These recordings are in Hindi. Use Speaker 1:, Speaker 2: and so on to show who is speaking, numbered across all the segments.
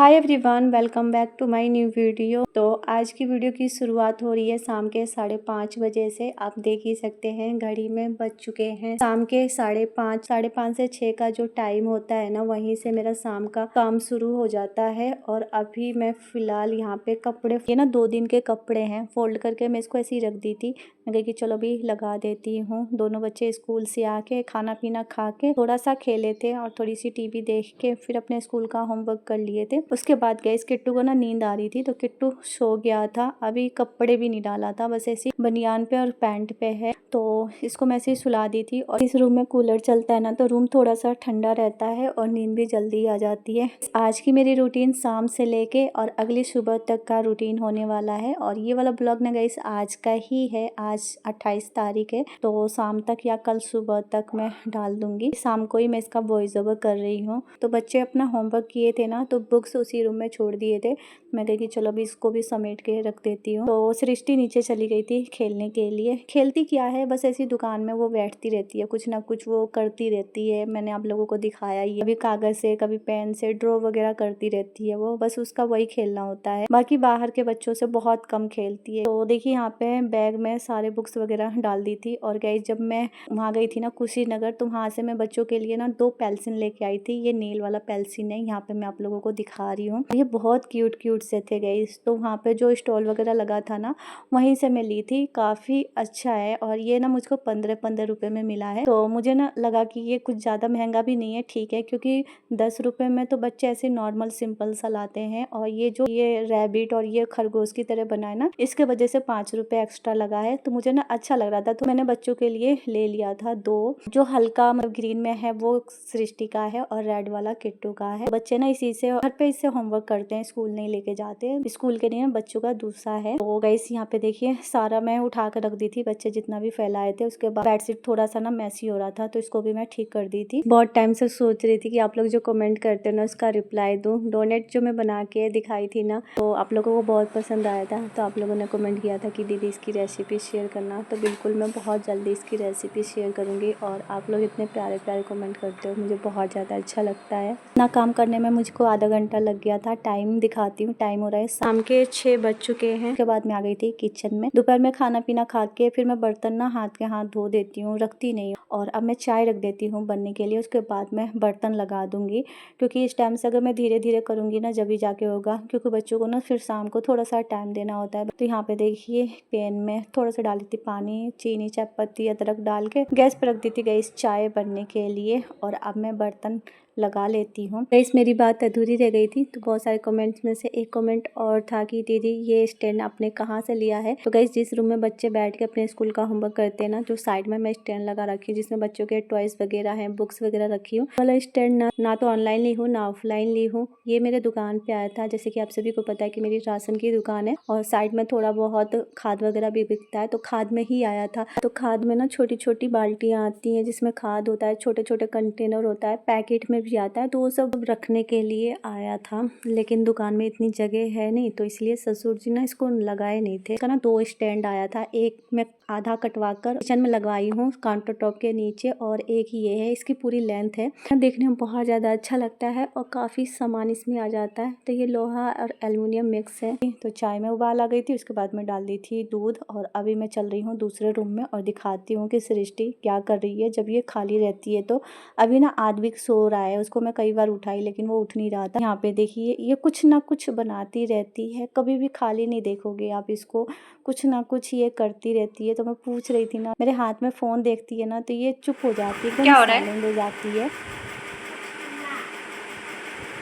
Speaker 1: Hi everyone, welcome back to my new video. तो आज की वीडियो की शुरुआत हो रही है शाम के 5:30 बजे से। आप देख ही सकते हैं घड़ी में बज चुके हैं शाम के 5:30। 5:30 से 6 का जो टाइम होता है ना, वहीं से मेरा शाम का काम शुरू हो जाता है। और अभी मैं फिलहाल यहाँ पे कपड़े, ये ना 2 दिन के कपड़े हैं, फोल्ड करके मैं इसको ऐसे ही रख दी थी। मैं कही कि चलो अभी लगा देती हूँ। दोनों बच्चे स्कूल से आके खाना पीना खा के थोड़ा सा खेले थे और थोड़ी सी टीवी देख के फिर अपने स्कूल का होमवर्क कर लिए थे। उसके बाद गए, इस किट्टू को ना नींद आ रही थी तो किट्टू सो गया था। अभी कपड़े भी नहीं डाला था, बस ऐसी बनियान पे और पैंट पे है, तो इसको मैं ऐसे ही सुला दी थी। और इस रूम में कूलर चलता है ना, तो रूम थोड़ा सा ठंडा रहता है और नींद भी जल्दी आ जाती है। आज की मेरी रूटीन शाम से लेके और अगली सुबह तक का रूटीन होने वाला है। और ये वाला ब्लॉग ना गाइस आज का ही है। आज 28 तारीख है, तो शाम तक या कल सुबह तक मैं डाल दूंगी। शाम को ही मैं इसका वॉइस ओवर कर रही हूँ। तो बच्चे अपना होमवर्क किए थे ना, तो बुक्स उसी रूम में छोड़ दिए थे। मैं कही कि चलो अभी इसको भी समेट के रख देती हूँ। तो सृष्टि नीचे चली गई थी खेलने के लिए। खेलती क्या है, बस ऐसी दुकान में वो बैठती रहती है, कुछ ना कुछ वो करती रहती है। मैंने आप लोगों को दिखाया ही, कभी कागज से कभी पेन से ड्रॉ वगैरह करती रहती है वो, बस उसका वही खेलना होता है। बाकी बाहर के बच्चों से बहुत कम खेलती है। तो देखिए यहाँ पे बैग में सारे बुक्स वगैरह डाल दी थी। और गाइस जब मैं वहाँ गई थी ना कुशीनगर, तो वहाँ से मैं बच्चों के लिए ना 2 पेंसिल लेके आई थी। ये नेल वाला पेंसिल है, यहाँ पे मैं आप लोगों को दिखा रही हूँ। ये बहुत क्यूट क्यूट से थे गाइस। तो वहाँ पे जो स्टॉल वगैरह लगा था ना, वहीं से मैं ली थी। काफ़ी अच्छा है और ये ना मुझको 15 रुपए में मिला है। तो मुझे ना लगा कि ये कुछ ज़्यादा महंगा भी नहीं है, ठीक है, क्योंकि 10 रुपए में तो बच्चे ऐसे नॉर्मल सिंपल सा लाते हैं। और ये जो ये रैबिट और ये खरगोश की तरह बना है ना, इसके वजह से 5 रुपए एक्स्ट्रा लगा है। तो मुझे ना अच्छा लग रहा था, तो मैंने बच्चों के लिए ले लिया था 2। जो हल्का मतलब ग्रीन में है वो सृष्टि का है और रेड वाला किट्टू का है। बच्चे ना इसी से घर पे इससे होमवर्क करते हैं, स्कूल नहीं लेके जाते। स्कूल के लिए बच्चों का दूसरा है। तो गाइस यहाँ पे देखिए सारा मैं उठा कर रख दी थी, बच्चे जितना भी फैलाए थे। उसके बाद बेडशीट थोड़ा सा ना मैसी हो रहा था, तो इसको भी मैं ठीक कर दी थी। बहुत टाइम से सोच रही थी कि आप लोग जो कमेंट करते हो ना, उसका रिप्लाई दूं। डोनेट जो मैं बना के दिखाई थी ना, तो आप लोगों को बहुत पसंद आया था। तो आप लोगों ने कमेंट किया था कि दीदी इसकी रेसिपी शेयर करना, तो बिल्कुल मैं बहुत जल्दी इसकी रेसिपी शेयर करूंगी। और आप लोग इतने प्यारे प्यारे कमेंट करते हो, मुझे बहुत ज़्यादा अच्छा लगता है। इतना काम करने में मुझको आधा घंटा लग गया था। टाइम दिखाती हूँ, टाइम हो रहा है शाम के 6 बज चुके हैं। उसके बाद मैं आ गई थी किचन में। दोपहर में खाना पीना खा के फिर मैं बर्तन ना हाथ के हाथ धो देती हूँ, रखती नहीं। और अब मैं चाय रख देती हूँ बनने के लिए। उसके बाद मैं बर्तन लगा दूंगी, क्योंकि इस टाइम से अगर मैं धीरे धीरे करूंगी ना, जब भी जाके होगा, क्योंकि बच्चों को ना फिर शाम को थोड़ा सा टाइम देना होता है। तो यहाँ पे देखिए पैन में थोड़ा सा डाली थी पानी, चीनी, चाय पत्ती, अदरक डाल के गैस पर रख दी थी गैस चाय बनने के लिए। और अब मैं बर्तन लगा लेती हूँ। गैस मेरी बात अधूरी रह गई थी, तो बहुत सारे कमेंट्स में से एक कमेंट और था कि दीदी ये स्टैंड आपने कहाँ से लिया है। तो गैस जिस रूम में बच्चे बैठ के अपने स्कूल का होमवर्क करते हैं ना, जो साइड में मैं स्टैंड लगा रखी हूँ, जिसमें बच्चों के टॉयज वगैरह हैं, बुक्स वगैरह रखी हूँ। वाला स्टैंड ना तो ऑनलाइन ली हूँ ना ऑफलाइन ली हूँ। ये मेरे दुकान पे आया था। जैसे कि आप सभी को पता है कि मेरी राशन की दुकान है और साइड में थोड़ा बहुत खाद वगैरह भी बिकता है, तो खाद में ही आया था। तो खाद में ना छोटी छोटी बाल्टियाँ आती हैं जिसमें खाद होता है, छोटे छोटे कंटेनर होता है, पैकेट में भी आता है। तो वो सब रखने के लिए आया था, लेकिन दुकान में इतनी जगह है नहीं, तो इसलिए ससुर जी ना इसको लगाए नहीं थे। इसका ना 2 स्टैंड आया था, एक मैं आधा कटवा कर किचन में लगवाई हूँ काउंटर टॉप के नीचे, और एक ये है। इसकी पूरी लेंथ है, देखने में बहुत ज़्यादा अच्छा लगता है और काफ़ी सामान इसमें आ जाता है। तो ये लोहा और एल्युमिनियम मिक्स है। तो चाय में उबाल आ गई थी, उसके बाद में डाल दी थी दूध। और अभी मैं चल रही हूँ दूसरे रूम में और दिखाती हूँ कि सृष्टि क्या कर रही है जब ये खाली रहती है। तो अभी ना आदमी सो रहा है, उसको मैं कई बार उठाई लेकिन वो उठ नहीं रहा था। यहाँ पे देखिए ये कुछ ना कुछ बनाती रहती है, कभी भी खाली नहीं देखोगे आप इसको, कुछ ना कुछ ये करती रहती है। तो मैं पूछ रही थी ना, मेरे हाथ में फोन देखती है ना, तो ये चुप हो जाती है, एकदम साइलेंट हो जाती है।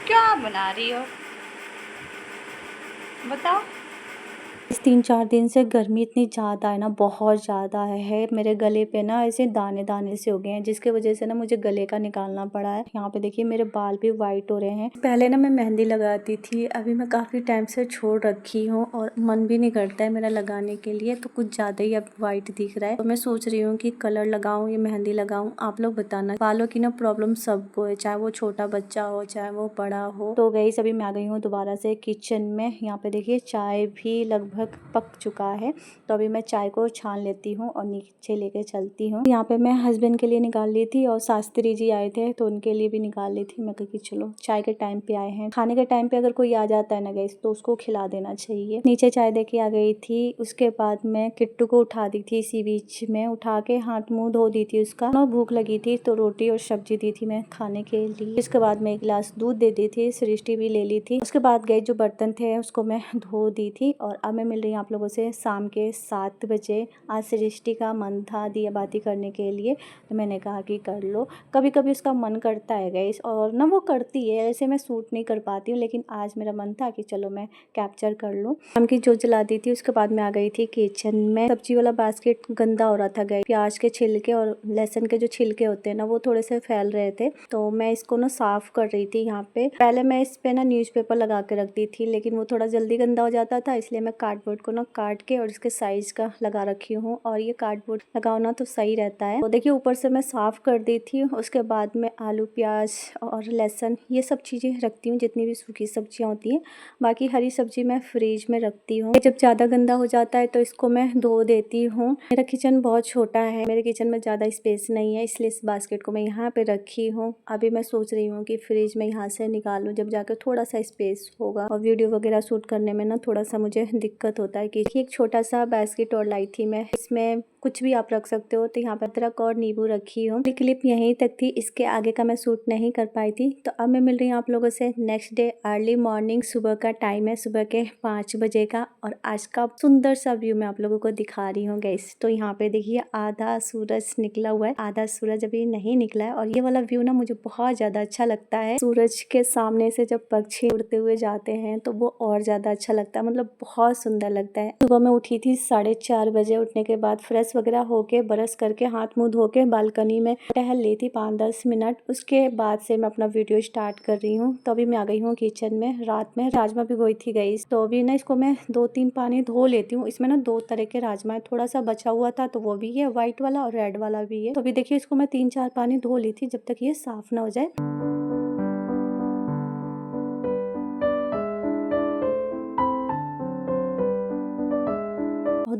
Speaker 2: क्या बना रही हो बताओ।
Speaker 1: इस 3-4 दिन से गर्मी इतनी ज़्यादा है ना, बहुत ज़्यादा है। मेरे गले पे ना ऐसे दाने दाने से हो गए हैं, जिसके वजह से ना मुझे गले का निकालना पड़ा है। यहाँ पे देखिए मेरे बाल भी वाइट हो रहे हैं। पहले ना मैं मेहंदी लगाती थी, अभी मैं काफ़ी टाइम से छोड़ रखी हूँ और मन भी नहीं करता है मेरा लगाने के लिए, तो कुछ ज़्यादा ही अब वाइट दिख रहा है। तो मैं सोच रही हूँ कि कलर लगाऊँ या मेहंदी लगाऊँ। आप लोग बताना। बालों की ना प्रॉब्लम सबको है, चाहे वो छोटा बच्चा हो चाहे वो बड़ा हो। तो गई अभी मैं आ गई हूँ दोबारा से किचन में। यहाँ पे देखिए चाय भी लगभग लगभग पक चुका है। तो अभी मैं चाय को छान लेती हूँ और नीचे लेके चलती हूँ। यहाँ पे मैं हस्बैंड के लिए निकाल ली थी और शास्त्री जी आए थे तो उनके लिए भी निकाल ली थी। मैं कही चलो चाय के टाइम पे आए हैं, खाने के टाइम पे अगर कोई आ जाता है ना गाइस तो उसको खिला देना चाहिए। नीचे चाय दे के आ गई थी। उसके बाद मैं किट्टू को उठा दी थी, इसी बीच में उठा के हाथ मुंह धो दी थी उसका। भूख लगी थी तो रोटी और सब्जी दी थी मैं खाने के लिए। इसके बाद मैं एक गिलास दूध दे दी थी, सृष्टि भी ले ली थी। उसके बाद गए जो बर्तन थे उसको मैं धो दी थी। और अब मैं मिल रही हूँ आप लोगों से शाम के 7 बजे। आज सृष्टि का मन था दिया बाती करने के लिए तो मैंने कहा कि कर लो। कभी कभी उसका मन करता है गाइस और ना वो करती है, ऐसे मैं सूट नहीं कर पाती हूँ, लेकिन आज मेरा मन था कि चलो मैं कैप्चर कर लूँ। शाम की जो जला दी थी। उसके बाद मैं आ गई थी किचन में। सब्जी वाला बास्केट गंदा हो रहा था गाइस। प्याज के छिलके और लहसुन के जो छिलके होते हैं ना वो थोड़े से फैल रहे थे तो मैं इसको ना साफ कर रही थी। यहाँ पे पहले मैं इस पे ना न्यूज़पेपर लगा के रखती थी, लेकिन वो थोड़ा जल्दी गंदा हो जाता था, इसलिए मैं कार्डबोर्ड को ना काट के और इसके साइज का लगा रखी हूँ। और ये कार्डबोर्ड लगाओ ना तो सही रहता है। तो देखिए ऊपर से मैं साफ कर दी थी। उसके बाद में आलू प्याज और लहसुन ये सब चीज़ें रखती हूँ, जितनी भी सूखी सब्जियाँ होती हैं। बाकी हरी सब्जी मैं फ्रिज में रखती हूँ। जब ज़्यादा गंदा हो जाता है तो इसको मैं धो देती हूँ। मेरा किचन बहुत छोटा है, मेरे किचन में ज़्यादा स्पेस नहीं है, इसलिए इस बास्केट को मैं यहाँ पे रखी हूँ। अभी मैं सोच रही हूँ कि फ्रिज में यहाँ से निकालूँ, जब जाकर थोड़ा सा स्पेस होगा। और वीडियो वगैरह शूट करने में ना थोड़ा सा मुझे दिक्कत होता है कि एक छोटा सा बास्केट और लाई थी मैं, इसमें कुछ भी आप रख सकते हो। तो यहाँ पर अदरक और नींबू रखी हूँ। क्लिप यहीं तक थी, इसके आगे का मैं शूट नहीं कर पाई थी। तो अब मैं मिल रही हूँ आप लोगों से नेक्स्ट डे अर्ली मॉर्निंग। सुबह का टाइम है, सुबह के 5 बजे का। और आज का सुंदर सा व्यू मैं आप लोगों को दिखा रही हूँ गाइस। तो यहाँ पे देखिए आधा सूरज निकला हुआ है, आधा सूरज अभी नहीं निकला है। और ये वाला व्यू ना मुझे बहुत ज्यादा अच्छा लगता है। सूरज के सामने से जब पक्षी उड़ते हुए जाते हैं तो वो और ज्यादा अच्छा लगता है, मतलब बहुत सुंदर लगता है। सुबह मैं उठी थी 4:30 बजे। उठने के बाद फ्रेश वगैरह होके ब्रश करके हाथ मुंह धो के बालकनी में टहल ली थी 5-10 मिनट। उसके बाद से मैं अपना वीडियो स्टार्ट कर रही हूँ। तो अभी मैं आ गई हूँ किचन में। रात में राजमा भिगोई थी गाइस, तो अभी ना इसको मैं 2-3 पानी धो लेती हूँ। इसमें ना 2 तरह के राजमा है, थोड़ा सा बचा हुआ था तो वो भी है, व्हाइट वाला और रेड वाला भी है। तो अभी देखिए इसको मैं 3-4 पानी धो ली थी जब तक ये साफ ना हो जाए।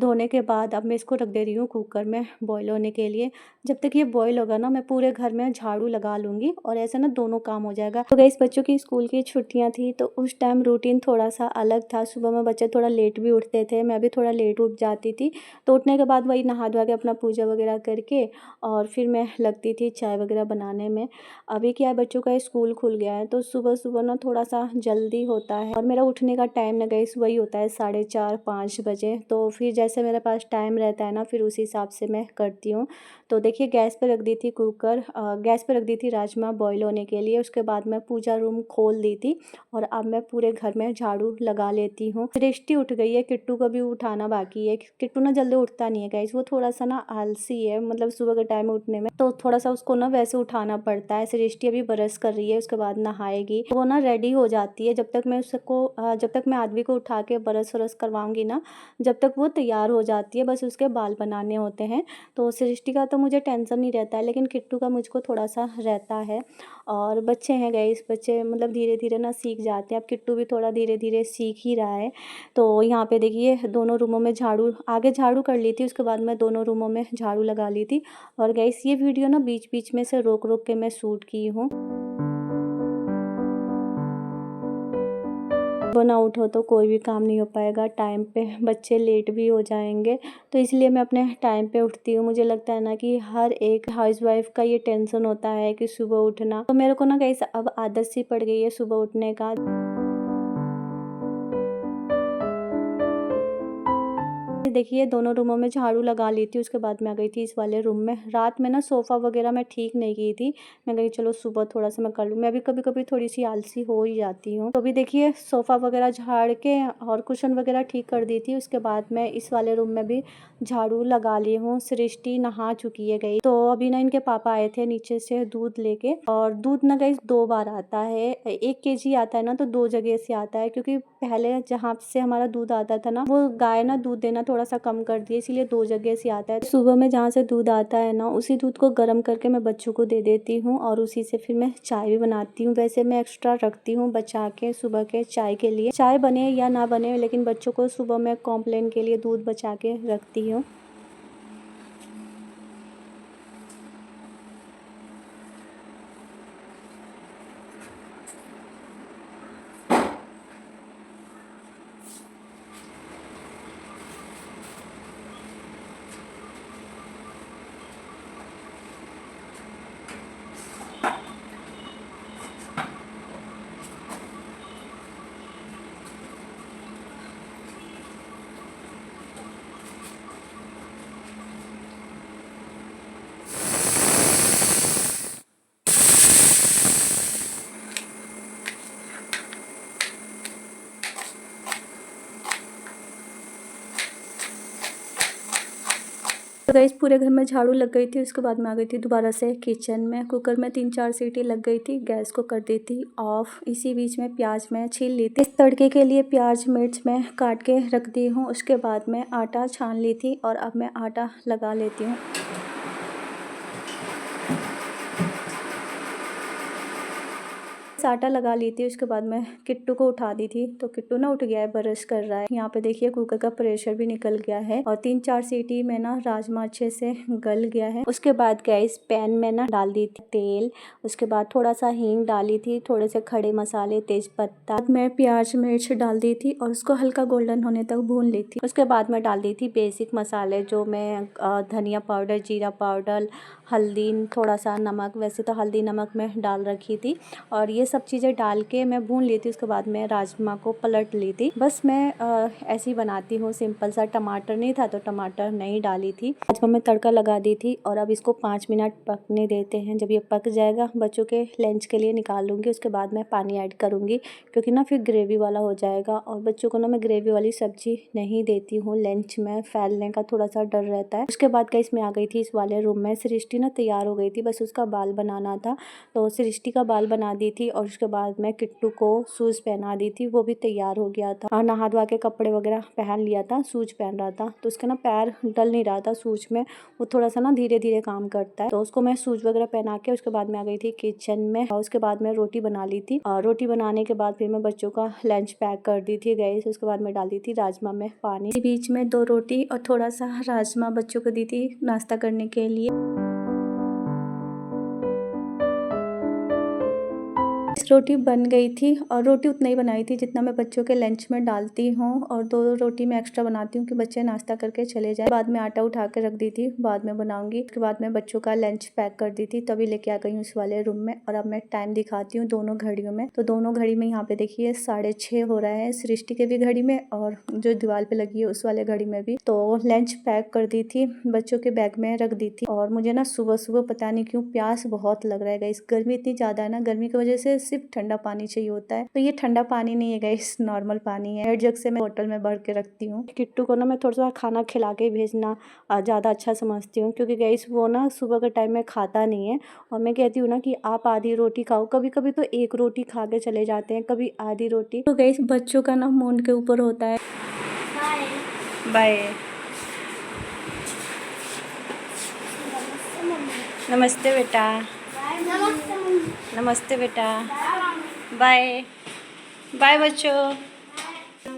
Speaker 1: धोने के बाद अब मैं इसको रख दे रही हूँ कुकर में बॉईल होने के लिए। जब तक ये बॉईल होगा ना मैं पूरे घर में झाड़ू लगा लूँगी और ऐसा ना दोनों काम हो जाएगा। तो गाइस बच्चों की स्कूल की छुट्टियाँ थी तो उस टाइम रूटीन थोड़ा सा अलग था। सुबह में बच्चे थोड़ा लेट भी उठते थे, मैं भी थोड़ा लेट उठ जाती थी। तो उठने के बाद वही नहा धोवा के अपना पूजा वगैरह करके और फिर मैं लगती थी चाय वगैरह बनाने में। अभी क्या है बच्चों का स्कूल खुल गया है तो सुबह सुबह ना थोड़ा सा जल्दी होता है और मेरा उठने का टाइम ना गाइस वही होता है 4:30-5 बजे। तो फिर जैसे मेरे पास टाइम रहता है ना फिर उसी हिसाब से मैं करती हूँ। तो देखिए गैस पे रख दी थी कुकर, गैस पे रख दी थी राजमा बॉईल होने के लिए। उसके बाद मैं पूजा रूम खोल दी थी और अब मैं पूरे घर में झाड़ू लगा लेती हूँ। सृष्टि उठ गई है, किट्टू को भी उठाना बाकी है। किट्टू ना जल्दी उठता नहीं है गाइस, वो थोड़ा सा ना आलसी है, मतलब सुबह के टाइम उठने में तो थोड़ा सा उसको ना वैसे उठाना पड़ता है। सृष्टि अभी ब्रश कर रही है, उसके बाद नहाएगी, वो ना रेडी हो जाती है। जब तक मैं आदमी को उठा के ब्रश व्रश करवाऊंगी ना जब तक वो तैयार हो जाती है, बस उसके बाल बनाने होते हैं। तो सृष्टि का तो मुझे टेंशन नहीं रहता है, लेकिन किट्टू का मुझको थोड़ा सा रहता है। और बच्चे हैं गाइस, बच्चे मतलब धीरे धीरे ना सीख जाते हैं। अब किट्टू भी थोड़ा धीरे धीरे सीख ही रहा है। तो यहाँ पे देखिए दोनों रूमों में झाड़ू, आगे झाड़ू कर ली थी, उसके बाद मैं दोनों रूमों में झाड़ू लगा ली थी। और गाइस ये वीडियो ना बीच बीच में से रोक रोक के मैं शूट की हूँ। वो ना उठो तो कोई भी काम नहीं हो पाएगा टाइम पे, बच्चे लेट भी हो जाएंगे। तो इसलिए मैं अपने टाइम पे उठती हूँ। मुझे लगता है ना कि हर एक हाउसवाइफ का ये टेंशन होता है कि सुबह उठना, तो मेरे को ना गाइस अब आदत सी पड़ गई है सुबह उठने का। देखिए दोनों रूमों में झाड़ू लगा ली थी, उसके बाद मैं आ गई थी इस वाले रूम में। रात में ना सोफ़ा वगैरह मैं ठीक नहीं की थी, मैं गई चलो सुबह थोड़ा सा मैं कर लूँ। मैं भी कभी कभी थोड़ी सी आलसी हो ही जाती हूँ। तो अभी देखिए सोफ़ा वगैरह झाड़ के और कुशन वगैरह ठीक कर दी थी। उसके बाद मैं इस वाले रूम में भी झाड़ू लगा ली हूँ। सृष्टि नहा चुकी है गई। तो अभी ना इनके पापा आए थे नीचे से दूध लेके, और दूध ना गई 2 बार आता है। 1 kg आता है ना तो 2 जगह से आता है, क्योंकि पहले जहाँ से हमारा दूध आता था ना वो गाय ना दूध देना थोड़ा थोड़ा सा कम कर दिया, इसीलिए 2 जगह से आता है। सुबह में जहाँ से दूध आता है ना, उसी दूध को गर्म करके मैं बच्चों को दे देती हूँ और उसी से फिर मैं चाय भी बनाती हूँ। वैसे मैं एक्स्ट्रा रखती हूँ बचा के सुबह के चाय के लिए, चाय बने या ना बने, लेकिन बच्चों को सुबह मैं कॉम्प्लेन के लिए दूध बचा के रखती हूँ। तो गाइस पूरे घर में झाड़ू लग गई थी। उसके बाद मैं आ गई थी दोबारा से किचन में। कुकर में 3-4 सीटी लग गई थी, गैस को कर दी थी ऑफ। इसी बीच में प्याज मैं छील ली थी। इस तड़के के लिए प्याज मिर्च मैं काट के रख दी हूँ। उसके बाद मैं आटा छान ली थी और अब मैं आटा लगा लेती हूँ। आटा लगा ली थी, उसके बाद मैं किट्टू को उठा दी थी, तो किट्टू ना उठ गया है, ब्रश कर रहा है। यहाँ पे देखिए कुकर का प्रेशर भी निकल गया है और 3-4 सीटी में ना राजमा अच्छे से गल गया है। उसके बाद गैस पैन में ना डाल दी थी तेल, उसके बाद थोड़ा सा हींग डाली थी, थोड़े से खड़े मसाले, तेज पत्ता, मैं प्याज मिर्च डाल दी थी और उसको हल्का गोल्डन होने तक भून ली थी। उसके बाद मैं डाल दी थी बेसिक मसाले, जो मैं धनिया पाउडर, जीरा पाउडर, हल्दी, थोड़ा सा नमक, वैसे तो हल्दी नमक मैं डाल रखी थी, और ये सब चीज़ें डाल के मैं भून ली थी। उसके बाद मैं राजमा को पलट ली थी। बस मैं ऐसे ही बनाती हूँ सिंपल सा। टमाटर नहीं था तो टमाटर नहीं डाली थी। राजमा में तड़का लगा दी थी और अब इसको 5 मिनट पकने देते हैं। जब ये पक जाएगा बच्चों के लंच के लिए निकाल लूँगी। उसके बाद मैं पानी ऐड करूँगी, क्योंकि ना फिर ग्रेवी वाला हो जाएगा, और बच्चों को ना मैं ग्रेवी वाली सब्जी नहीं देती हूँ लंच में, फैलने का थोड़ा सा डर रहता है। उसके बाद गाइस मैं आ गई थी इस वाले रूम में। सृष्टि ना तैयार हो गई थी, बस उसका बाल बनाना था, तो सृष्टि का बाल बना दी थी और उसके बाद मैं किट्टू को शूज़ पहना दी थी। वो भी तैयार हो गया था और नहा धोवा के कपड़े वगैरह पहन लिया था, शूज़ पहन रहा था, तो उसका ना पैर डल नहीं रहा था शूज़ में, वो थोड़ा सा ना धीरे धीरे काम करता है, तो उसको मैं शूज़ वगैरह पहना के उसके बाद मैं आ गई थी किचन में। और उसके बाद मैं रोटी बना ली थी, और रोटी बनाने के बाद फिर मैं बच्चों का लंच पैक कर दी थी गैस। उसके बाद मैं डाल दी थी राजमा में पानी, बीच में 2 रोटी और थोड़ा सा राजमा बच्चों को दी थी नाश्ता करने के लिए। रोटी बन गई थी, और रोटी उतना ही बनाई थी जितना मैं बच्चों के लंच में डालती हूँ, और 2 रोटी मैं एक्स्ट्रा बनाती हूँ कि बच्चे नाश्ता करके चले जाए। बाद में आटा उठा के रख दी थी, बाद में बनाऊंगी। उसके बाद मैं बच्चों का लंच पैक कर दी थी, तभी लेके आ गई हूँ उस वाले रूम में। और अब मैं टाइम दिखाती हूँ दोनों घड़ियों में। तो दोनों घड़ी में यहाँ पे देखिए 6:30 हो रहा है, सृष्टि के भी घड़ी में और जो दीवार पे लगी है उस वाले घड़ी में भी। तो लंच पैक कर दी थी, बच्चों के बैग में रख दी थी। और मुझे ना सुबह सुबह पता नहीं क्यों प्यास बहुत लग रहा है गाइस। गर्मी इतनी ज्यादा है ना, गर्मी की वजह से सिर्फ ठंडा पानी चाहिए होता है, तो ये ठंडा पानी नहीं है गाइस, नॉर्मल पानी है। 1 जग से मैं बोतल में भर के रखती हूँ। किट्टू को ना मैं थोड़ा सा खाना खिला के भेजना ज़्यादा अच्छा समझती हूँ, क्योंकि गाइस वो ना सुबह के टाइम में खाता नहीं है, और मैं कहती हूँ ना कि आप आधी रोटी खाओ। कभी कभी तो 1 रोटी खा के चले जाते हैं, कभी आधी रोटी। तो गाइस बच्चों का ना मूड के ऊपर होता है। बाय। नमस्ते बेटा। नमस्ते बेटा। बाय बाय बच्चों।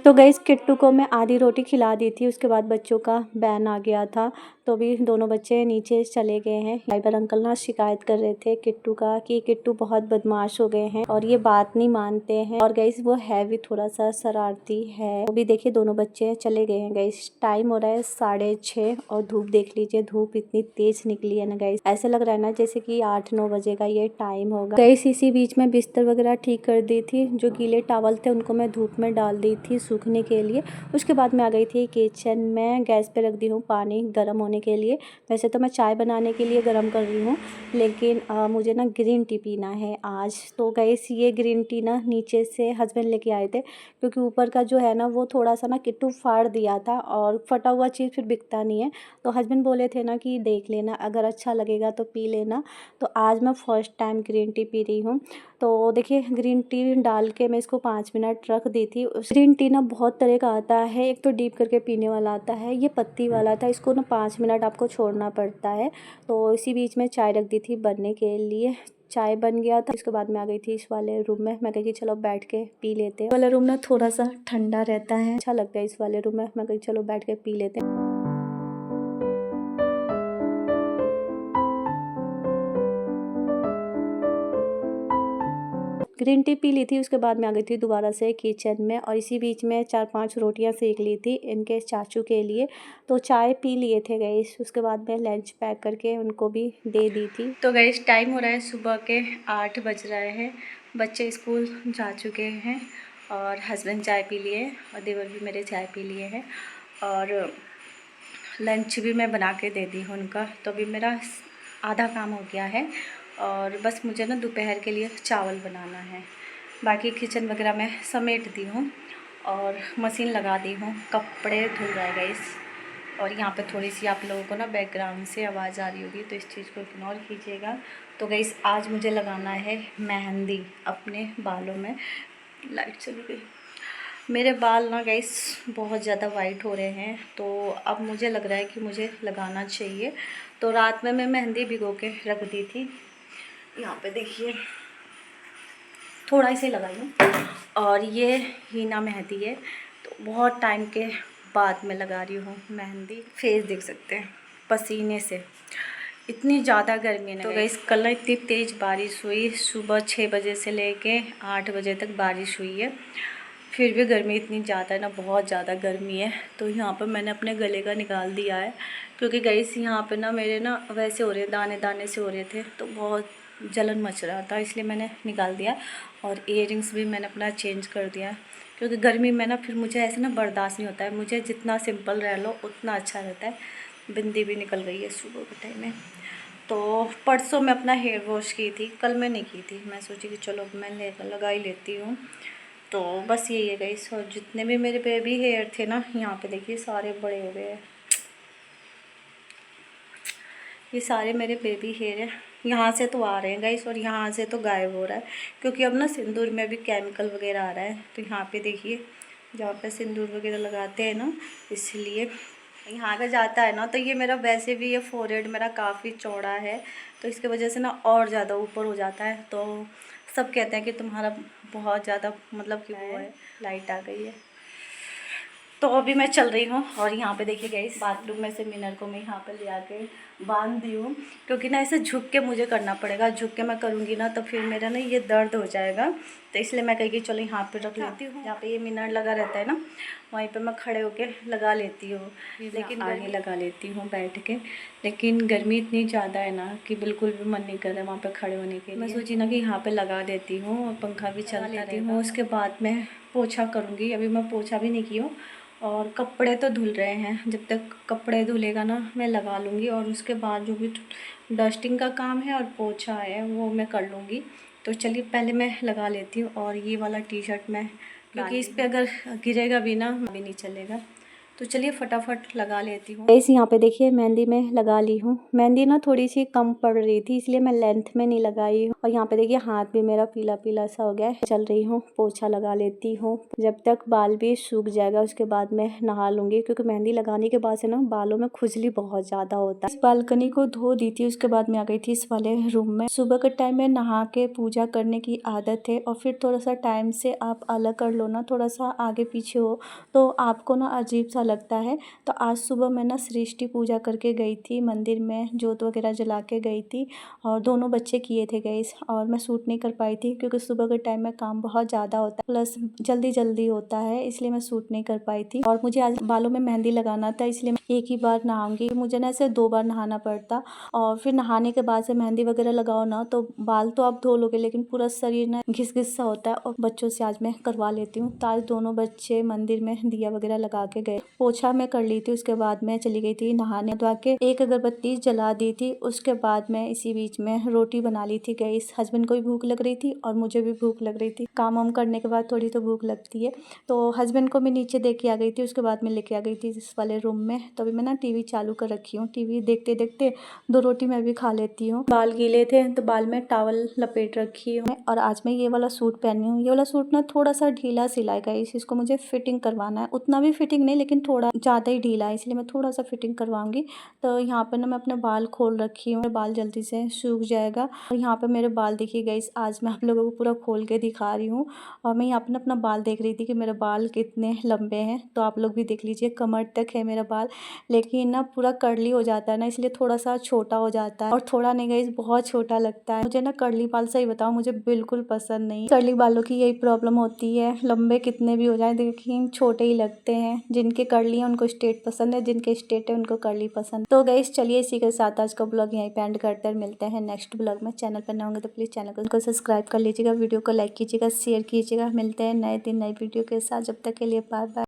Speaker 1: तो गाइस किट्टू को मैं आधी रोटी खिला दी थी। उसके बाद बच्चों का बैन आ गया था, तो भी दोनों बच्चे नीचे चले गए हैं। ड्राइवर अंकल ना शिकायत कर रहे थे किट्टू का कि किट्टू बहुत बदमाश हो गए हैं और ये बात नहीं मानते हैं, और गाइस वो है भी थोड़ा सा शरारती है। वो भी देखिए दोनों बच्चे चले गए हैं गाइस। टाइम हो रहा है 6:30 और धूप देख लीजिए, धूप इतनी तेज निकली है ना गाइस, ऐसे लग रहा है ना जैसे कि 8-9 बजे का ये टाइम होगा गाइस। इसी बीच में बिस्तर वगैरह ठीक कर दी थी, जो गीले टॉवल थे उनको मैं धूप में डाल दी थी सूखने के लिए। उसके बाद मैं आ गई थी किचन में। गैस पे रख दी हूँ पानी गर्म होने के लिए। वैसे तो मैं चाय बनाने के लिए गर्म कर रही हूँ, लेकिन मुझे ना ग्रीन टी पीना है आज। तो गाइस ये ग्रीन टी ना नीचे से हस्बैंड लेके आए थे, क्योंकि ऊपर का जो है ना वो थोड़ा सा ना किट्टू फाड़ दिया था, और फटा हुआ चीज़ फिर बिकता नहीं है, तो हस्बैंड बोले थे ना कि देख लेना, अगर अच्छा लगेगा तो पी लेना। तो आज मैं first time green tea P रही हूँ। तो देखिए ग्रीन टी डाल के मैं इसको 5 मिनट रख दी थी। ग्रीन टी ना बहुत तरह का आता है, एक तो डीप करके पीने वाला आता है, ये पत्ती वाला था। इसको ना 5 मिनट आपको छोड़ना पड़ता है। तो इसी बीच में चाय रख दी थी बनने के लिए। चाय बन गया था, इसके बाद मैं आ गई थी इस वाले रूम में। मैं कही चलो बैठ के पी लेते हैं। वाला रूम ना थोड़ा सा ठंडा रहता है, अच्छा लगता है इस वाले रूम में। मैं कही चलो बैठ के पी लेते हैं। ग्रीन टी पी ली थी, उसके बाद मैं आ गई थी दोबारा से किचन में और इसी बीच में 4-5 रोटियां सेक ली थी इनके चाचू के लिए। तो चाय पी लिए थे गाइस, उसके बाद मैं लंच पैक करके उनको भी दे दी थी। तो गाइस टाइम हो रहा है सुबह के 8 बज रहे हैं। बच्चे स्कूल जा चुके हैं और हस्बैंड चाय पी लिए और देवर भी मेरे चाय पी लिए हैं और लंच भी मैं बना के दे दी हूँ उनका। तो अभी मेरा आधा काम हो गया है और बस मुझे ना दोपहर के लिए चावल बनाना है। बाकी किचन वगैरह मैं समेट दी हूँ और मशीन लगा दी हूँ, कपड़े धुल रहे गाइस। और यहाँ पे थोड़ी सी आप लोगों को ना बैकग्राउंड से आवाज़ आ रही होगी, तो इस चीज़ को इग्नोर कीजिएगा। तो गाइस आज मुझे लगाना है मेहंदी अपने बालों में। लाइट चली गई। मेरे बाल ना गाइस बहुत ज़्यादा वाइट हो रहे हैं, तो अब मुझे लग रहा है कि मुझे लगाना चाहिए। तो रात में मैं मेहंदी भिगो के रख दी थी। यहाँ पे देखिए थोड़ा ही से लगाई हूँ और ये हीना मेहंदी है। तो बहुत टाइम के बाद मैं लगा रही हूँ मेहंदी। फेस देख सकते हैं पसीने से, इतनी ज़्यादा गर्मी है। तो गाइस कल इतनी तेज़ बारिश हुई, सुबह 6 बजे से लेके 8 बजे तक बारिश हुई है, फिर भी गर्मी इतनी ज़्यादा है ना, बहुत ज़्यादा गर्मी है। तो यहाँ पर मैंने अपने गले का निकाल दिया है क्योंकि गाइस यहाँ पे ना मेरे ना वैसे हो रहे दाने दाने से हो रहे थे, तो बहुत जलन मच रहा था, इसलिए मैंने निकाल दिया। और इयररिंग्स भी मैंने अपना चेंज कर दिया क्योंकि गर्मी में ना फिर मुझे ऐसे ना बर्दाश्त नहीं होता है। मुझे जितना सिंपल रह लो उतना अच्छा रहता है। बिंदी भी निकल गई है सुबह के टाइम में। तो परसों मैं अपना हेयर वॉश की थी, कल मैं नहीं की थी। मैं सोची कि चलो मैं लगा ही लेती हूँ। तो बस यही है गाइस। और जितने भी मेरे बेबी हेयर थे ना, यहाँ पे देखिए सारे बड़े हो गए हैं। ये सारे मेरे बेबी हेयर है, यहाँ से तो आ रहे हैं गाइस और यहाँ से तो गायब हो रहा है क्योंकि अब ना सिंदूर में भी केमिकल वगैरह आ रहा है। तो यहाँ पे देखिए जहाँ पे सिंदूर वगैरह लगाते हैं ना, इसलिए यहाँ का जाता है ना। तो ये मेरा वैसे भी ये फोरहेड मेरा काफ़ी चौड़ा है, तो इसकी वजह से ना और ज़्यादा ऊपर हो जाता है। तो सब कहते हैं कि तुम्हारा बहुत ज़्यादा मतलब कि वो है। लाइट आ गई है तो अभी मैं चल रही हूँ। और यहाँ पे देखिए गाइस बाथरूम में से मिनर को मैं यहाँ पे ले आके बांध दी हूँ क्योंकि ना ऐसे झुक के मुझे करना पड़ेगा। झुक के मैं करूँगी ना तो फिर मेरा ना ये दर्द हो जाएगा, तो इसलिए मैं कही कि चलो यहाँ पे रख लेती हूँ। जहाँ पे ये मिनर लगा रहता है ना, वहीं पे मैं खड़े होके लगा लेती हूँ, लेकिन आगे लगा लेती हूँ बैठ के। लेकिन गर्मी इतनी ज़्यादा है ना कि बिल्कुल भी मन नहीं कर रहा है वहाँ पर खड़े होने के लिए। मैं सोची ना कि यहाँ पर लगा देती हूँ और पंखा भी चला लेती हूँ। उसके बाद मैं पोछा करूँगी। अभी मैं पोछा भी नहीं की हूँ और कपड़े तो धुल रहे हैं। जब तक कपड़े धुलेगा ना मैं लगा लूँगी और उसके बाद जो भी डस्टिंग का काम है और पोछा है वो मैं कर लूँगी। तो चलिए पहले मैं लगा लेती हूँ। और ये वाला टी शर्ट मैं, क्योंकि इस पे अगर गिरेगा भी ना भी नहीं चलेगा, तो चलिए फटाफट लगा लेती हूँ। इस यहाँ पे देखिए मेहंदी में लगा ली हूँ। मेहंदी ना थोड़ी सी कम पड़ रही थी इसलिए मैं लेंथ में नहीं लगाई हूँ। और यहाँ पे देखिए हाथ भी मेरा पीला पीला सा हो गया है। चल रही हूँ पोछा लगा लेती हूँ, जब तक बाल भी सूख जाएगा उसके बाद मैं नहा लूँगी क्योंकि मेहंदी लगाने के बाद से ना बालों में खुजली बहुत ज़्यादा होता है। इस बालकनी को धो दी थी, उसके बाद मैं आ गई थी इस वाले रूम में। सुबह के टाइम में नहा के पूजा करने की आदत है और फिर थोड़ा सा टाइम से आप अलग कर लो ना, थोड़ा सा आगे पीछे हो तो आपको ना अजीब सा लगता है। तो आज सुबह मैं ना सृष्टि पूजा करके गई थी मंदिर में, जोत वगैरह जला के गई थी और दोनों बच्चे किए थे गाइस। और मैं शूट नहीं कर पाई थी क्योंकि सुबह के टाइम में काम बहुत ज़्यादा होता है, प्लस जल्दी जल्दी होता है, इसलिए मैं शूट नहीं कर पाई थी। और मुझे आज बालों में मेहंदी लगाना था इसलिए मैं एक ही बार नहाऊंगी। मुझे ना ऐसे 2 बार नहाना पड़ता और फिर नहाने के बाद से मेहंदी वगैरह लगाओ ना तो बाल तो आप धो लोगे लेकिन पूरा शरीर ना घिस सा होता है। और बच्चों से आज मैं करवा लेती हूँ। तो आज दोनों बच्चे मंदिर में दिया वगैरह लगा के गए पोछा मैं कर ली थी, उसके बाद मैं चली गई थी नहाने धोआ के, एक अगरबत्ती जला दी थी। उसके बाद मैं इसी बीच में रोटी बना ली थी गैस। हस्बैंड को भी भूख लग रही थी और मुझे भी भूख लग रही थी। काम वाम करने के बाद थोड़ी तो भूख लगती है, तो हस्बैंड को मैं नीचे दे के आ गई थी। उसके बाद मैं लेके आ गई थी इस वाले रूम में। तो अभी मैं ना टीवी चालू कर रखी हूँ, टीवी देखते देखते 2 रोटी मैं भी खा लेती हूँ। बाल गीले थे तो बाल में टॉवल लपेट रखी हूँ और आज मैं ये वाला सूट पहनी हूँ। ये वाला सूट ना थोड़ा सा ढीला सिलाई का, इसको मुझे फिटिंग करवाना है। उतना भी फिटिंग नहीं, लेकिन थोड़ा ज़्यादा ही ढीला है, इसलिए मैं थोड़ा सा फिटिंग करवाऊंगी। तो यहाँ पर ना मैं अपने बाल खोल रखी हूँ, मेरे बाल जल्दी से सूख जाएगा। और यहाँ पे मेरे बाल देखिए गाइस, आज मैं आप लोगों को पूरा खोल के दिखा रही हूँ। और मैं यहाँ पर अपना बाल देख रही थी कि मेरे बाल कितने लंबे हैं, तो आप लोग भी देख लीजिए, कमर तक है मेरा बाल। लेकिन ना पूरा कर्ली हो जाता है ना, इसलिए थोड़ा सा छोटा हो जाता है। और थोड़ा नहीं गाइस, बहुत छोटा लगता है मुझे ना। कर्ली बाल सही बताओ मुझे बिल्कुल पसंद नहीं। कर्ली बालों की यही प्रॉब्लम होती है, लंबे कितने भी हो जाए लेकिन छोटे ही लगते हैं। जिनके कर्ली है उनको स्ट्रेट पसंद है, जिनके स्ट्रेट है उनको कर्ली पसंद। तो गाइस चलिए इसी के साथ आज का ब्लॉग यहीं पे एंड करते हैं। मिलते हैं नेक्स्ट ब्लॉग में। चैनल पर नए होंगे तो प्लीज चैनल को सब्सक्राइब कर लीजिएगा, वीडियो को लाइक कीजिएगा, शेयर कीजिएगा। मिलते हैं नए दिन नई वीडियो के साथ, जब तक के लिए बाय बाय।